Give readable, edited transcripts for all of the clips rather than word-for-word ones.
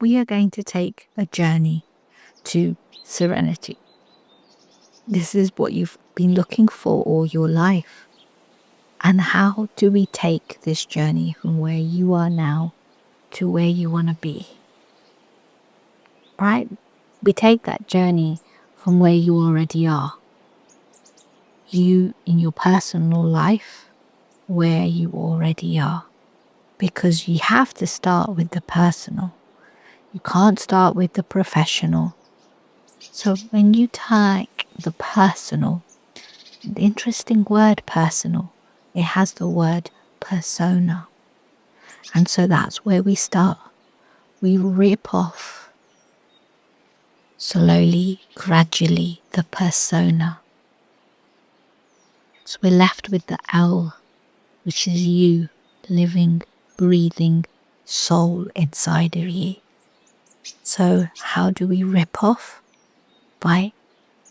we are going to take a journey to serenity. This is what you've been looking for all your life. And how do we take this journey from where you are now to where you want to be? Right? We take that journey from where you already are. You in your personal life, where you already are. Because you have to start with the personal. You can't start with the professional. So when you take the personal, the interesting word personal, it has the word persona. And so that's where we start. We rip off slowly, gradually, the persona. So we're left with the L, which is you, living, breathing soul inside of you. So how do we rip off? By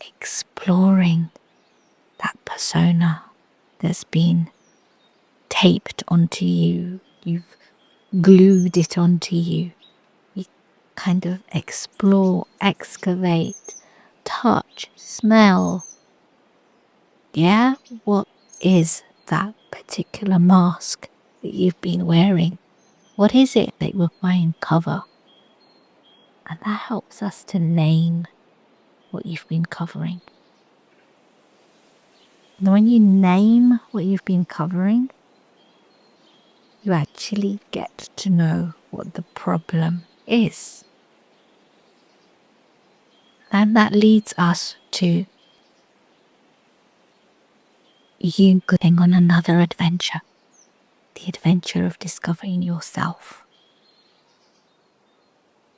exploring that persona that's been taped onto you. You've glued it onto you. You kind of explore, excavate, touch, smell. Yeah, what is that particular mask that you've been wearing? What is it that you're trying to cover? And that helps us to name what you've been covering. And when you name what you've been covering, you actually get to know what the problem is. And that leads us to you going on another adventure. The adventure of discovering yourself.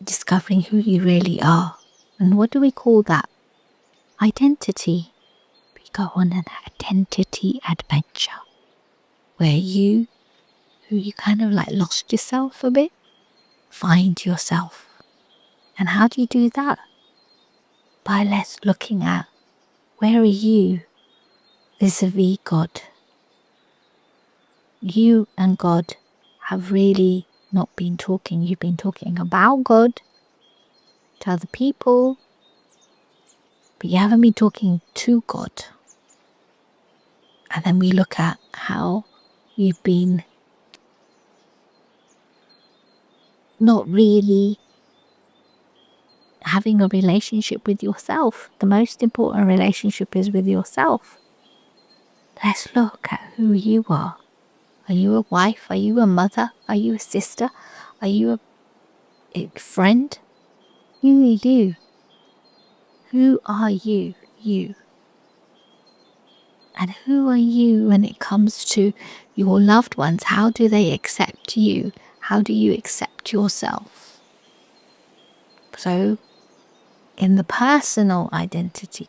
Discovering who you really are. And what do we call that? Identity. We go on an identity adventure. Where you, who you kind of like lost yourself a bit, find yourself. And how do you do that? By less looking at where are you vis-a-vis God. You and God have really not been talking. You've been talking about God to other people, but you haven't been talking to God. And then we look at how you've been not really having a relationship with yourself. The most important relationship is with yourself. Let's look at who you are. Are you a wife? Are you a mother? Are you a sister? Are you a friend? Who are you? Who are you? You. And who are you when it comes to your loved ones? How do they accept you? How do you accept yourself? So, in the personal identity,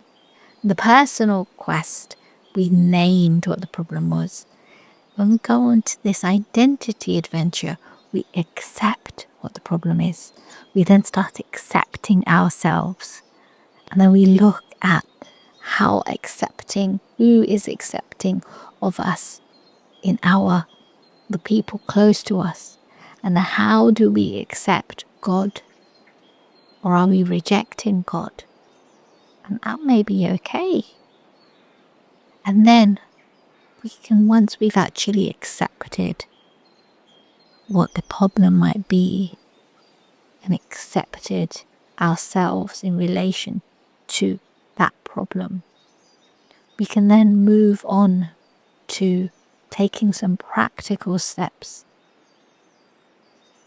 the personal quest, we named what the problem was. When we go on to this identity adventure, we accept what the problem is. We then start accepting ourselves. And then we look at how accepting, who is accepting of us in the people close to us. And how do we accept God? Or are we rejecting God? And that may be okay. And then we can, once we've actually accepted what the problem might be and accepted ourselves in relation to that problem, we can then move on to taking some practical steps.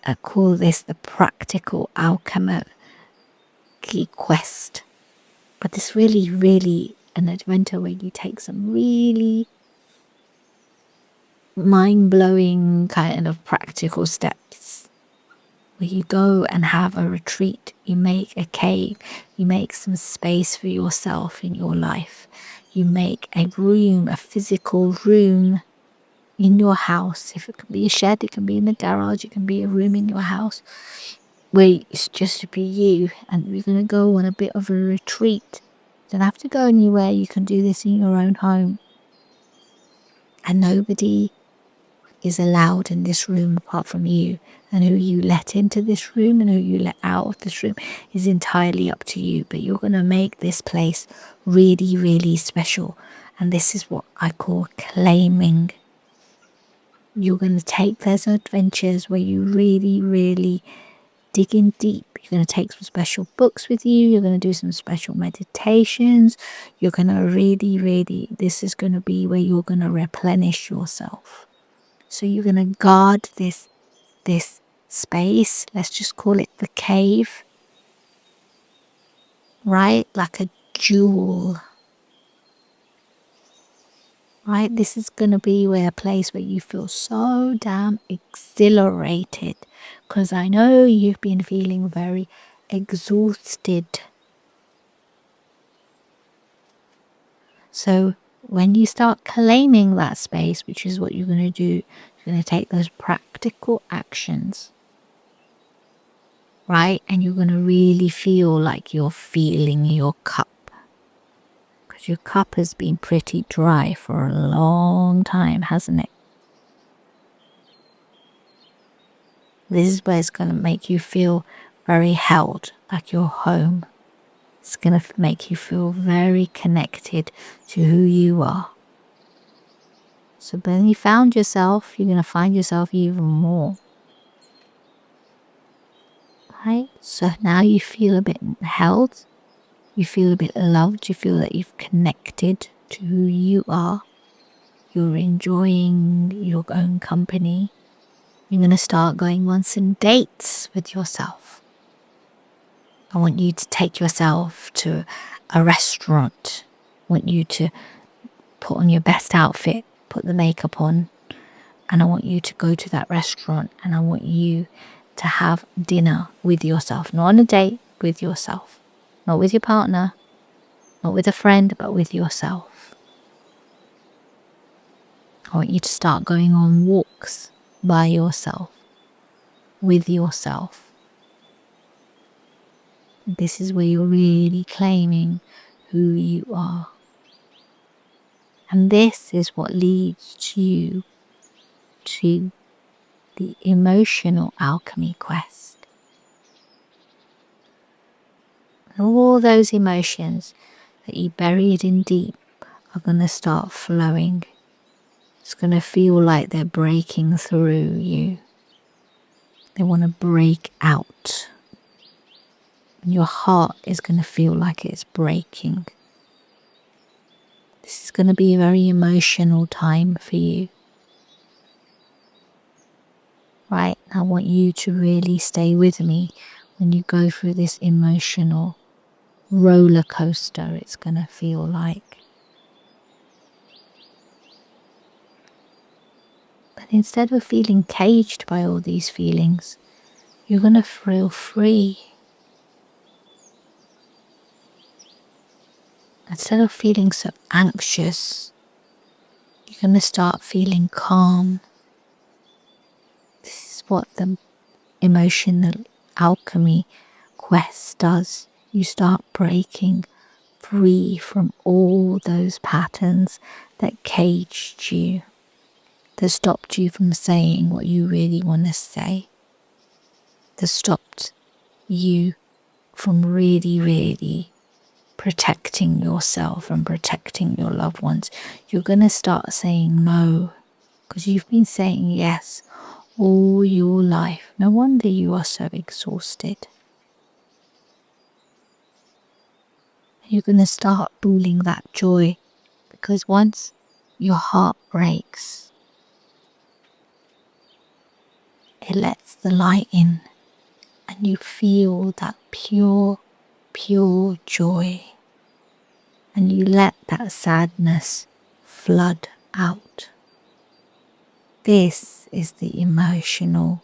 I call this the Practical Alchemy quest. But it's really an adventure where you take some really mind-blowing kind of practical steps. Where you go and have a retreat, you make a cave, you make some space for yourself in your life. You make a room, a physical room in your house. If it can be a shed, it can be in the garage, it can be a room in your house where it's just to be you, and you're going to go on a bit of a retreat. You don't have to go anywhere, you can do this in your own home. And nobody is allowed in this room apart from you, and who you let into this room and who you let out of this room is entirely up to you. But you're going to make this place really, really special. And this is what I call claiming. You're going to take those adventures where you really, really dig in deep. You're going to take some special books with you. You're going to do some special meditations. You're going to really, really, this is going to be where you're going to replenish yourself. So you're going to guard this space. Let's just call it the cave. Right? Like a jewel. Right? This is going to be a place where you feel so damn exhilarated. Because I know you've been feeling very exhausted. So when you start claiming that space, which is what you're going to do, you're going to take those practical actions, right? And you're going to really feel like you're filling your cup. Because your cup has been pretty dry for a long time, hasn't it? This is where it's going to make you feel very held, like you're home. It's going to make you feel very connected to who you are. So when you found yourself, you're going to find yourself even more. Right? So now you feel a bit held. You feel a bit loved. You feel that you've connected to who you are. You're enjoying your own company. You're going to start going on some dates with yourself. I want you to take yourself to a restaurant. I want you to put on your best outfit, put the makeup on, and I want you to go to that restaurant and I want you to have dinner with yourself. Not on a date, with yourself. Not with your partner, not with a friend, but with yourself. I want you to start going on walks by yourself, with yourself. This is where you're really claiming who you are. And this is what leads you to the emotional alchemy quest. All those emotions that you buried in deep are going to start flowing. It's going to feel like they're breaking through you. They want to break out. And your heart is going to feel like it's breaking. This is going to be a very emotional time for you. Right? I want you to really stay with me when you go through this emotional roller coaster, it's going to feel like. But instead of feeling caged by all these feelings, you're going to feel free. Instead of feeling so anxious, you're going to start feeling calm. This is what the emotional alchemy quest does. You start breaking free from all those patterns that caged you, that stopped you from saying what you really want to say, that stopped you from really, really protecting yourself and protecting your loved ones. You're going to start saying no, because you've been saying yes all your life. No wonder you are so exhausted. You're going to start feeling that joy, because once your heart breaks, it lets the light in and you feel that pure, pure joy. And you let that sadness flood out. This is the emotional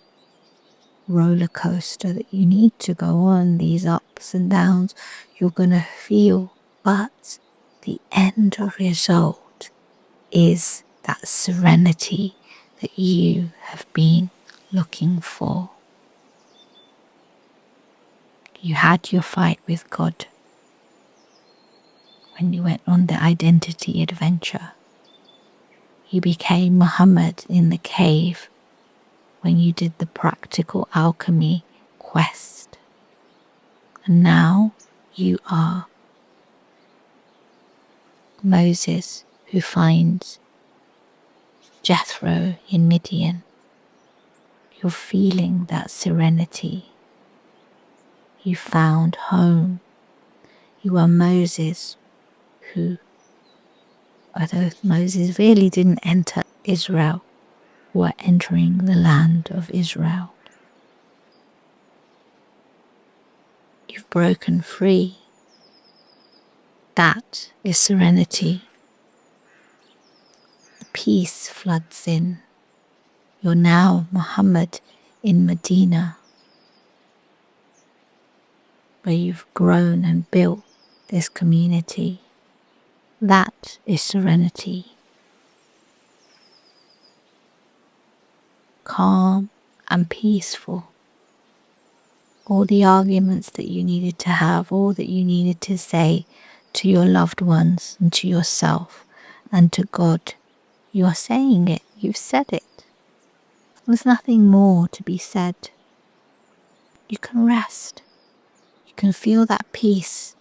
roller coaster that you need to go on, these ups and downs you're going to feel. But the end result is that serenity that you have been looking for. You had your fight with God when you went on the identity adventure. You became Muhammad in the cave when you did the Practical Alchemy quest. And now you are Moses who finds Jethro in Midian. You're feeling that serenity. You found home. You are Moses who, although Moses really didn't enter Israel, were entering the land of Israel. You've broken free. That is serenity. Peace floods in. You're now Muhammad in Medina, where you've grown and built this community. That is serenity. Calm and peaceful. All the arguments that you needed to have, all that you needed to say to your loved ones and to yourself and to God, you are saying it. You've said it. There's nothing more to be said. You can rest. You can feel that peace.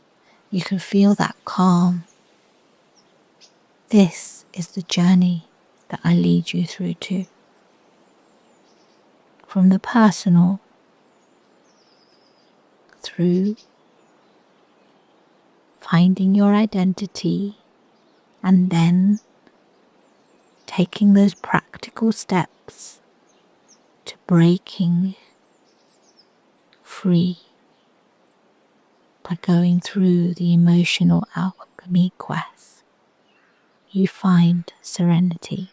You can feel that calm. This is the journey that I lead you through to. From the personal through finding your identity and then taking those practical steps to breaking free by going through the Emotional Alchemy quest. You find serenity.